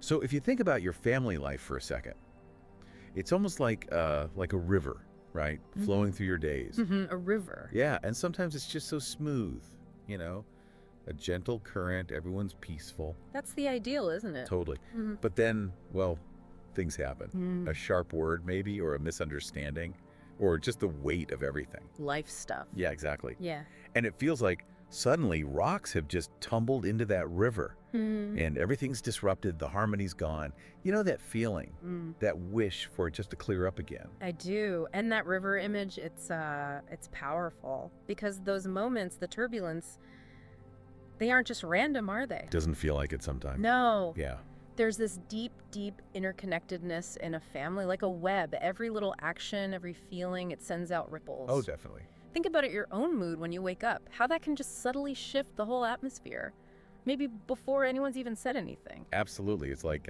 So if you think about your family life for a second, it's almost like a river, right? Flowing through your days. A river. Yeah, and sometimes it's just so smooth, you know, a gentle current, everyone's peaceful. That's the ideal, isn't it? Totally. But then, well, things happen. A sharp word maybe, or a misunderstanding, or just the weight of everything. Life stuff. Yeah, exactly. Yeah. And it feels like suddenly rocks have just tumbled into that river and everything's disrupted, the harmony's gone. You know that feeling, that wish for it just to clear up again. I do. And that river image, it's powerful because those moments, the turbulence, they aren't just random, are they? Doesn't feel like it sometimes. No. Yeah. There's this deep, deep interconnectedness in a family, like a web. Every little action, every feeling, it sends out ripples. Oh, definitely. Think about it, your own mood when you wake up, how that can just subtly shift the whole atmosphere, maybe before anyone's even said anything. Absolutely. It's like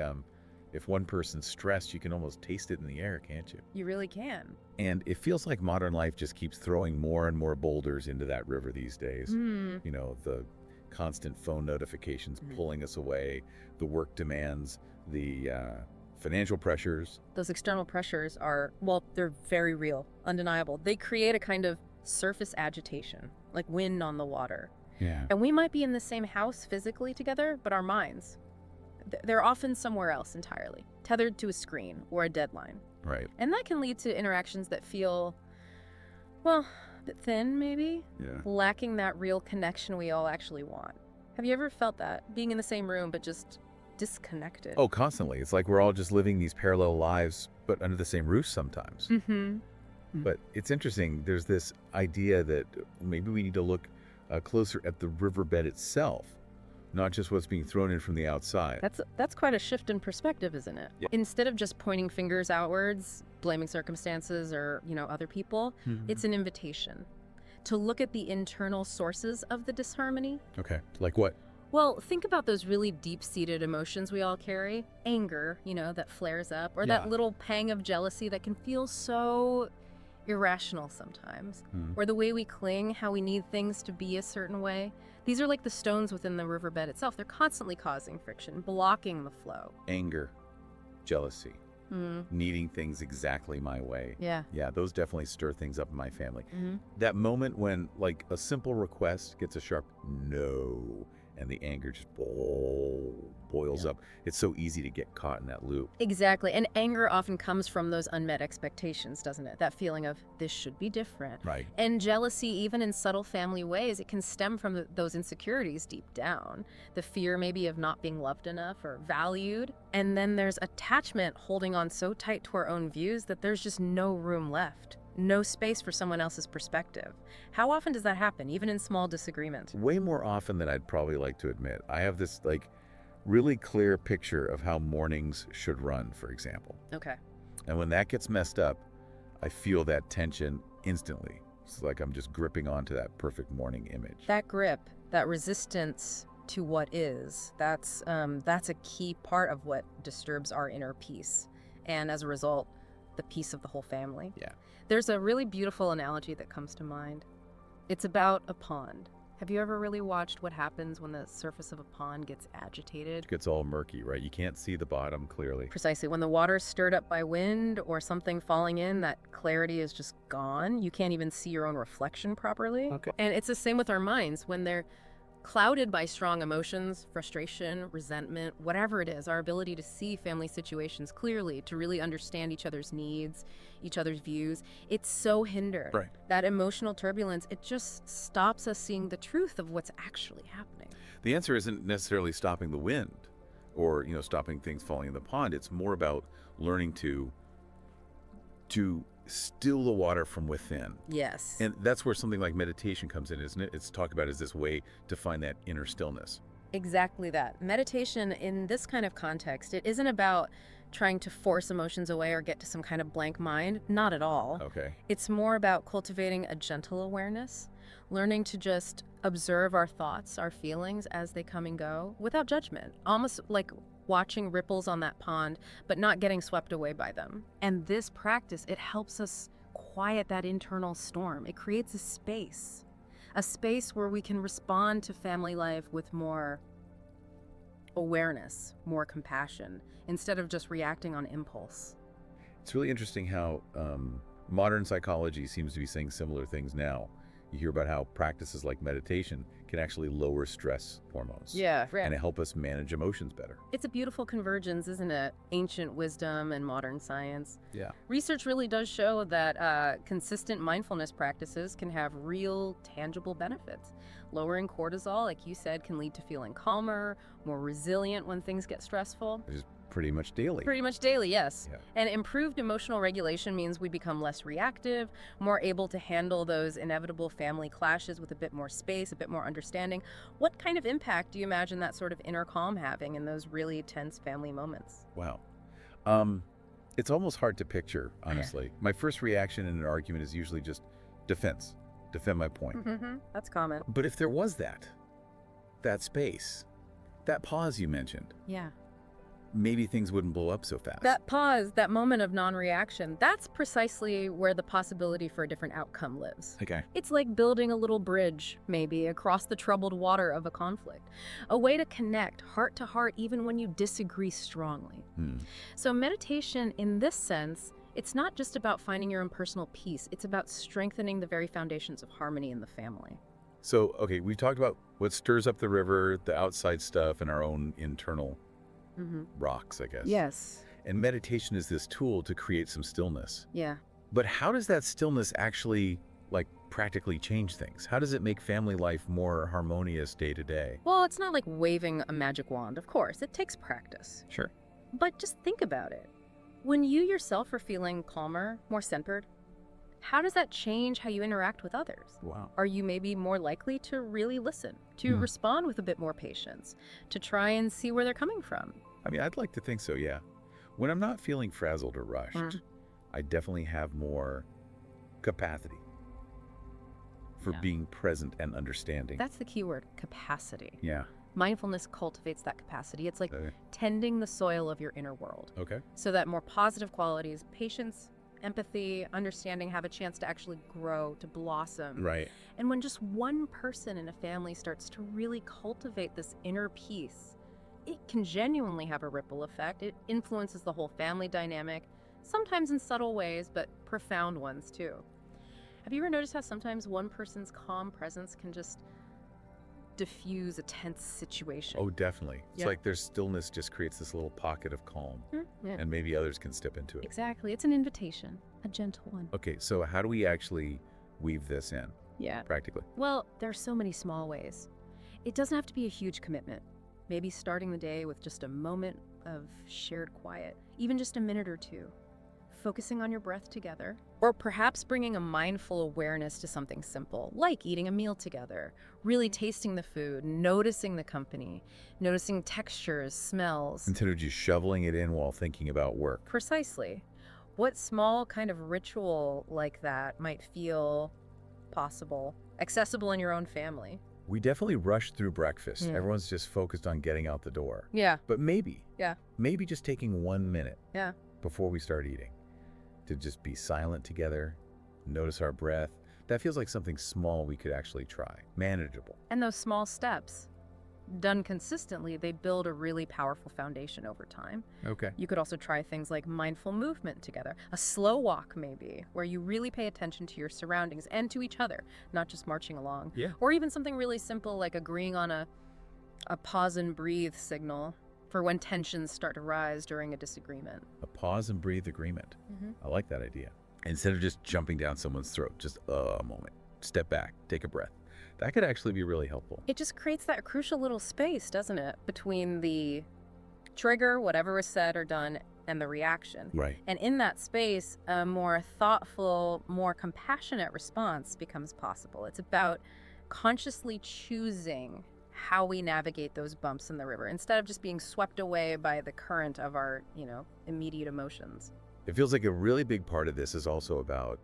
if one person's stressed, you can almost taste it in the air, can't you? You really can. And it feels like modern life just keeps throwing more and more boulders into that river these days. You know, the constant phone notifications pulling us away, the work demands, the financial pressures. Those external pressures are, well, they're very real, undeniable. They create a kind of surface agitation, like wind on the water. Yeah. And we might be in the same house physically together, but our minds, they're often somewhere else entirely, tethered to a screen or a deadline. Right. And that can lead to interactions that feel, well, a bit thin, maybe? Yeah. Lacking that real connection we all actually want. Have you ever felt that? Being in the same room, but just disconnected? Oh, constantly. It's like we're all just living these parallel lives, but under the same roof sometimes. But it's interesting. There's this idea that maybe we need to look closer at the riverbed itself, not just what's being thrown in from the outside. That's quite a shift in perspective, isn't it? Yeah. Instead of just pointing fingers outwards, blaming circumstances or, other people, it's an invitation to look at the internal sources of the disharmony. Okay. Like what? Well, think about those really deep-seated emotions we all carry. Anger, that flares up, or that little pang of jealousy that can feel so irrational sometimes. Or the way we cling, how we need things to be a certain way. These are like the stones within the riverbed itself. They're constantly causing friction, blocking the flow. Anger, jealousy, needing things exactly my way. Yeah. Yeah, those definitely stir things up in my family. That moment when, like, a simple request gets a sharp no, and the anger just boils up. It's so easy to get caught in that loop. Exactly. And anger often comes from those unmet expectations, doesn't it? That feeling of, this should be different. Right. And jealousy, even in subtle family ways, it can stem from those insecurities deep down. The fear maybe of not being loved enough or valued. And then there's attachment holding on so tight to our own views that there's just no room left. No space for someone else's perspective. How often does that happen, even in small disagreements? Way more often than I'd probably like to admit. I have this, like, really clear picture of how mornings should run, for example. Okay. And when that gets messed up, I feel that tension instantly. It's like I'm just gripping onto that perfect morning image. That grip, that resistance to what is, that's a key part of what disturbs our inner peace. And as a result, the peace of the whole family. Yeah. There's a really beautiful analogy that comes to mind. It's about a pond. Have you ever really watched what happens when the surface of a pond gets agitated? It gets all murky, right? You can't see the bottom clearly. Precisely. When the water's stirred up by wind or something falling in, that clarity is just gone. You can't even see your own reflection properly. Okay. And it's the same with our minds. When they're clouded by strong emotions, frustration, resentment, whatever it is, our ability to see family situations clearly, to really understand each other's needs, each other's views, it's so hindered. Right. That emotional turbulence, it just stops us seeing the truth of what's actually happening. The answer isn't necessarily stopping the wind or, stopping things falling in the pond. It's more about learning to still the water from within. Yes. And that's where something like meditation comes in, isn't it? It's talked about as this way to find that inner stillness. Exactly that. Meditation in this kind of context, it isn't about trying to force emotions away or get to some kind of blank mind. Not at all. Okay. It's more about cultivating a gentle awareness, learning to just observe our thoughts, our feelings as they come and go without judgment, almost like watching ripples on that pond, but not getting swept away by them. And this practice, it helps us quiet that internal storm. It creates a space where we can respond to family life with more awareness, more compassion, instead of just reacting on impulse. It's really interesting how modern psychology seems to be saying similar things now. You hear about how practices like meditation can actually lower stress hormones. Yeah, right. And help us manage emotions better. It's a beautiful convergence, isn't it? Ancient wisdom and modern science. Yeah. Research really does show that consistent mindfulness practices can have real, tangible benefits. Lowering cortisol, like you said, can lead to feeling calmer, more resilient when things get stressful. Which is pretty much daily. Pretty much daily, yes. Yeah. And improved emotional regulation means we become less reactive, more able to handle those inevitable family clashes with a bit more space, a bit more understanding. What kind of impact do you imagine that sort of inner calm having in those really tense family moments? Wow. It's almost hard to picture, honestly. My first reaction in an argument is usually just defense. Defend my point. Mm-hmm. That's common. But if there was that space, that pause you mentioned, Yeah. maybe things wouldn't blow up so fast. That pause, that moment of non-reaction, that's precisely where the possibility for a different outcome lives. Okay. It's like building a little bridge, maybe, across the troubled water of a conflict. A way to connect heart to heart even when you disagree strongly. So meditation, in this sense, it's not just about finding your own personal peace. It's about strengthening the very foundations of harmony in the family. So, okay, we've talked about what stirs up the river, the outside stuff, and our own internal rocks, I guess. Yes. And meditation is this tool to create some stillness. Yeah. But how does that stillness actually, practically change things? How does it make family life more harmonious day to day? Well, it's not like waving a magic wand, of course. It takes practice. Sure. But just think about it. When you yourself are feeling calmer, more centered, how does that change how you interact with others? Wow. Are you maybe more likely to really listen, to respond with a bit more patience, to try and see where they're coming from? I mean, I'd like to think so, yeah. When I'm not feeling frazzled or rushed, I definitely have more capacity for being present and understanding. That's the key word, capacity. Yeah. Mindfulness cultivates that capacity. It's like tending the soil of your inner world. Okay. So that more positive qualities, patience, empathy, understanding, have a chance to actually grow, to blossom. Right. And when just one person in a family starts to really cultivate this inner peace, it can genuinely have a ripple effect. It influences the whole family dynamic, sometimes in subtle ways, but profound ones too. Have you ever noticed how sometimes one person's calm presence can just diffuse a tense situation? Oh, definitely. It's Yeah. like their stillness just creates this little pocket of calm, Yeah. and maybe others can step into it. Exactly. It's an invitation, a gentle one. Okay, so how do we actually weave this in, Yeah. practically? Well, there's so many small ways. It doesn't have to be a huge commitment. Maybe starting the day with just a moment of shared quiet, even just a minute or two. Focusing on your breath together, or perhaps bringing a mindful awareness to something simple, like eating a meal together, really tasting the food, noticing the company, noticing textures, smells. Instead of just shoveling it in while thinking about work. Precisely. What small kind of ritual like that might feel possible, accessible in your own family? We definitely rush through breakfast. Yeah. Everyone's just focused on getting out the door. Yeah. But maybe Yeah. just taking 1 minute Yeah. before we start eating to just be silent together, notice our breath. That feels like something small we could actually try. Manageable. And those small steps, done consistently, they build a really powerful foundation over time. Okay. You could also try things like mindful movement together, a slow walk maybe, where you really pay attention to your surroundings and to each other, not just marching along. Yeah. Or even something really simple like agreeing on a pause and breathe signal for when tensions start to rise during a disagreement. A pause and breathe agreement. I like that idea. Instead of just jumping down someone's throat, just a moment. Step back, take a breath. That could actually be really helpful. It just creates that crucial little space, doesn't it, between the trigger, whatever was said or done, and the reaction. Right. And in that space, a more thoughtful, more compassionate response becomes possible. It's about consciously choosing how we navigate those bumps in the river instead of just being swept away by the current of our, immediate emotions. It feels like a really big part of this is also about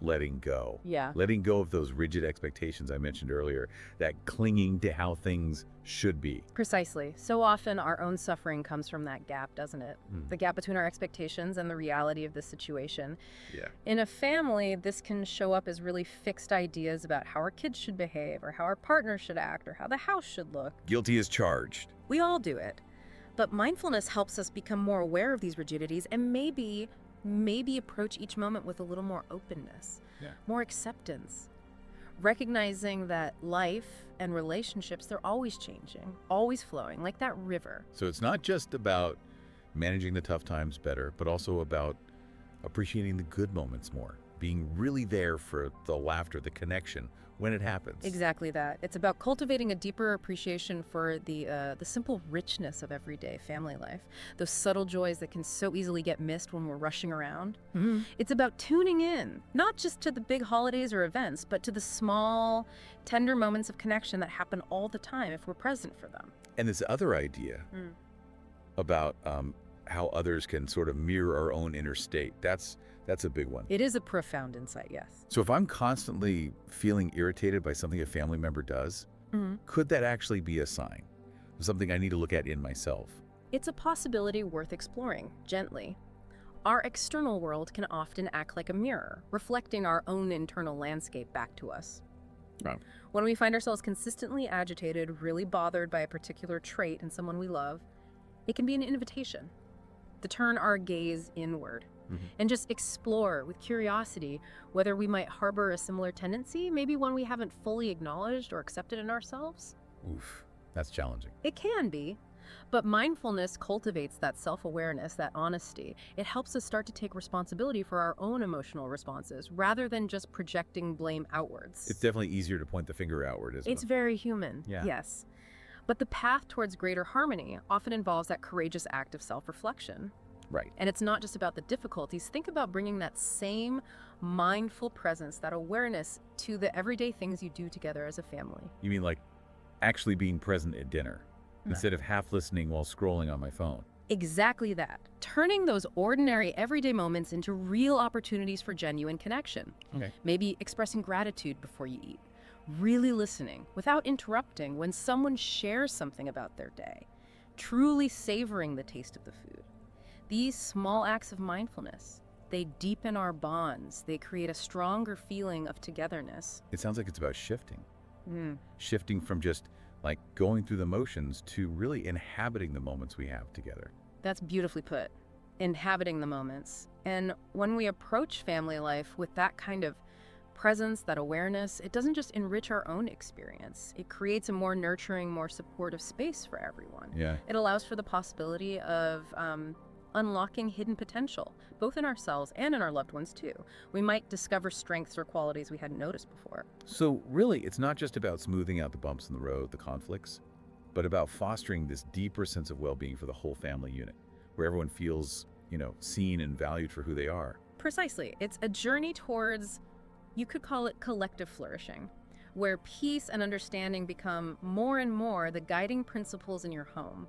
letting go. Yeah. Letting go of those rigid expectations I mentioned earlier, that clinging to how things should be. Precisely. So often our own suffering comes from that gap, doesn't it? The gap between our expectations and the reality of the situation. Yeah. In a family, this can show up as really fixed ideas about how our kids should behave or how our partner should act or how the house should look. Guilty as charged. We all do it. But mindfulness helps us become more aware of these rigidities and maybe approach each moment with a little more openness, more acceptance, recognizing that life and relationships, they're always changing, always flowing, like that river. So it's not just about managing the tough times better, but also about appreciating the good moments more, being really there for the laughter, the connection when it happens. Exactly that. It's about cultivating a deeper appreciation for the simple richness of everyday family life, those subtle joys that can so easily get missed when we're rushing around. It's about tuning in, not just to the big holidays or events, but to the small, tender moments of connection that happen all the time if we're present for them. And this other idea about how others can sort of mirror our own inner state, that's a big one. It is a profound insight, yes. So if I'm constantly feeling irritated by something a family member does, could that actually be a sign of something I need to look at in myself? It's a possibility worth exploring, gently. Our external world can often act like a mirror, reflecting our own internal landscape back to us. Right. When we find ourselves consistently agitated, really bothered by a particular trait in someone we love, it can be an invitation to turn our gaze inward and just explore with curiosity whether we might harbor a similar tendency, maybe one we haven't fully acknowledged or accepted in ourselves. Oof, that's challenging. It can be, but mindfulness cultivates that self-awareness, that honesty. It helps us start to take responsibility for our own emotional responses rather than just projecting blame outwards. It's definitely easier to point the finger outward, isn't it? It's very human, Yeah. yes. But the path towards greater harmony often involves that courageous act of self-reflection. Right. And it's not just about the difficulties. Think about bringing that same mindful presence, that awareness to the everyday things you do together as a family. You mean like actually being present at dinner instead of half listening while scrolling on my phone? Exactly that. Turning those ordinary everyday moments into real opportunities for genuine connection. Okay. Maybe expressing gratitude before you eat. Really listening without interrupting when someone shares something about their day. Truly savoring the taste of the food. These small acts of mindfulness, they deepen our bonds. They create a stronger feeling of togetherness. It sounds like it's about shifting. Shifting from just like going through the motions to really inhabiting the moments we have together. That's beautifully put. Inhabiting the moments. And when we approach family life with that kind of presence, that awareness, it doesn't just enrich our own experience. It creates a more nurturing, more supportive space for everyone. Yeah. It allows for the possibility of unlocking hidden potential, both in ourselves and in our loved ones too. We might discover strengths or qualities we hadn't noticed before. So really, it's not just about smoothing out the bumps in the road, the conflicts, but about fostering this deeper sense of well-being for the whole family unit, where everyone feels, seen and valued for who they are. Precisely. It's a journey towards, you could call it collective flourishing, where peace and understanding become more and more the guiding principles in your home.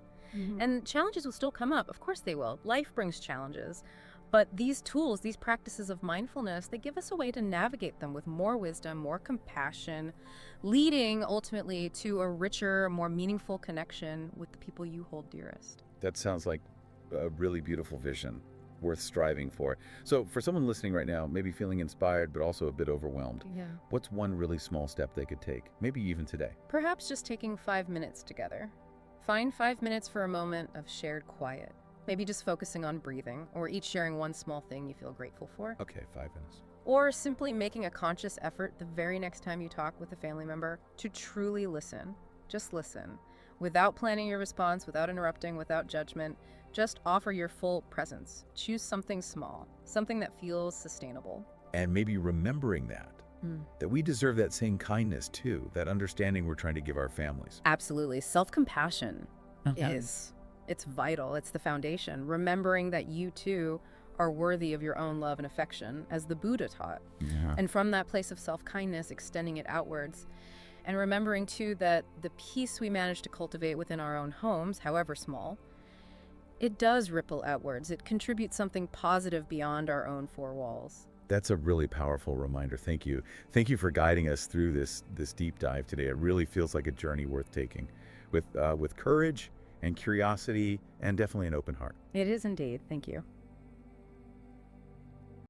And challenges will still come up. Of course they will. Life brings challenges. But these tools, these practices of mindfulness, they give us a way to navigate them with more wisdom, more compassion, leading ultimately to a richer, more meaningful connection with the people you hold dearest. That sounds like a really beautiful vision, worth striving for. So for someone listening right now, maybe feeling inspired, but also a bit overwhelmed, what's one really small step they could take, maybe even today? Perhaps just taking 5 minutes together. Find 5 minutes for a moment of shared quiet. Maybe just focusing on breathing, or each sharing one small thing you feel grateful for. Okay, 5 minutes. Or simply making a conscious effort the very next time you talk with a family member to truly listen. Just listen. Without planning your response, without interrupting, without judgment. Just offer your full presence. Choose something small, something that feels sustainable. And maybe remembering that we deserve that same kindness too, that understanding we're trying to give our families. Absolutely. Self-compassion it's vital. It's the foundation. Remembering that you too are worthy of your own love and affection, as the Buddha taught. And from that place of self-kindness, extending it outwards. And remembering too that the peace we manage to cultivate within our own homes, however small, it does ripple outwards. It contributes something positive beyond our own four walls. That's a really powerful reminder. Thank you. Thank you for guiding us through this deep dive today. It really feels like a journey worth taking with courage and curiosity and definitely an open heart. It is indeed. Thank you.